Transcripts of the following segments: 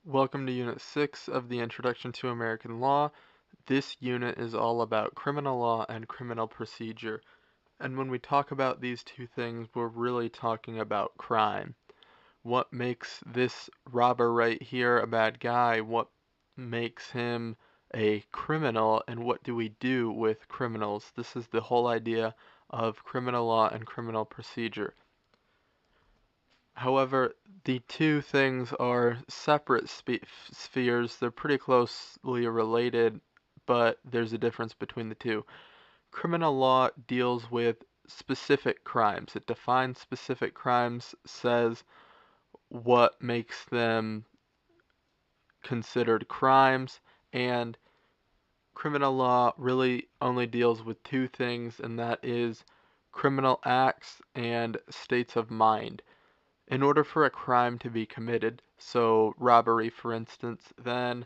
Welcome to Unit 6 of the Introduction to American Law. This unit is all about criminal law and criminal procedure. And when we talk about these two things, we're really talking about crime. What makes this robber right here a bad guy? What makes him a criminal? And what do we do with criminals? This is the whole idea of criminal law and criminal procedure. However, the two things are separate spheres. They're pretty closely related, but there's a difference between the two. Criminal law deals with specific crimes. It defines specific crimes, says what makes them considered crimes, and criminal law really only deals with two things, and that is criminal acts and states of mind. In order for a crime to be committed, so robbery for instance, then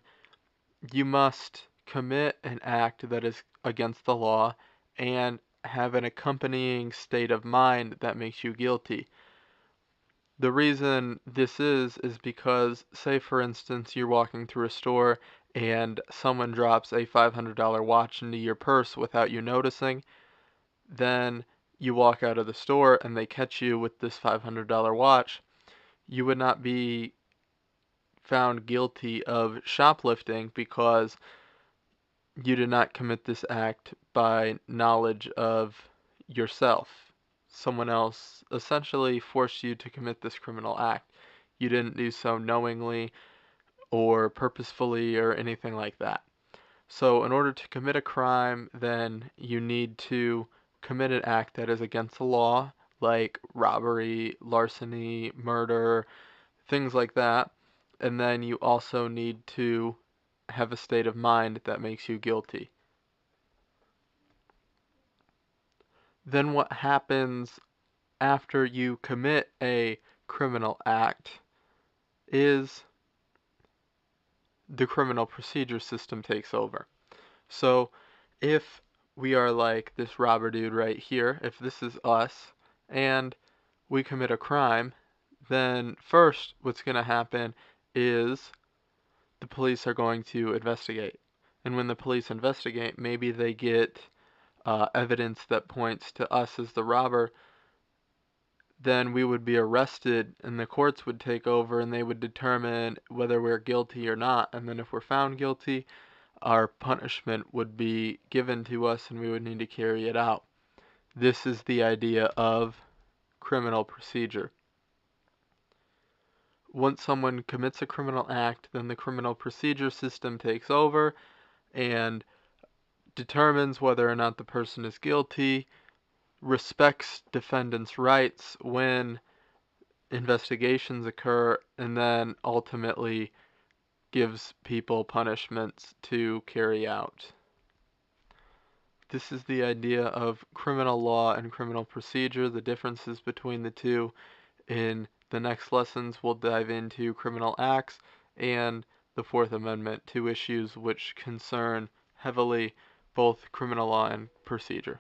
you must commit an act that is against the law and have an accompanying state of mind that makes you guilty. The reason this is because, say for instance, you're walking through a store and someone drops a $500 watch into your purse without you noticing, then you walk out of the store and they catch you with this $500 watch. You would not be found guilty of shoplifting because you did not commit this act by knowledge of yourself. Someone else essentially forced you to commit this criminal act. You didn't do so knowingly or purposefully or anything like that. So in order to commit a crime, then you need to commit an act that is against the law, like robbery, larceny, murder, things like that. And then you also need to have a state of mind that makes you guilty. Then what happens after you commit a criminal act is the criminal procedure system takes over. So if we are like this robber dude right here, if this is us, and we commit a crime, then first what's going to happen is the police are going to investigate. And when the police investigate, maybe they get evidence that points to us as the robber, then we would be arrested and the courts would take over and they would determine whether we're guilty or not. And then if we're found guilty, our punishment would be given to us and we would need to carry it out. This is the idea of criminal procedure. Once someone commits a criminal act, then the criminal procedure system takes over and determines whether or not the person is guilty, respects defendants' rights when investigations occur, and then ultimately gives people punishments to carry out. This is the idea of criminal law and criminal procedure, the differences between the two. In the next lessons, we'll dive into criminal acts and the Fourth Amendment, two issues which concern heavily both criminal law and procedure.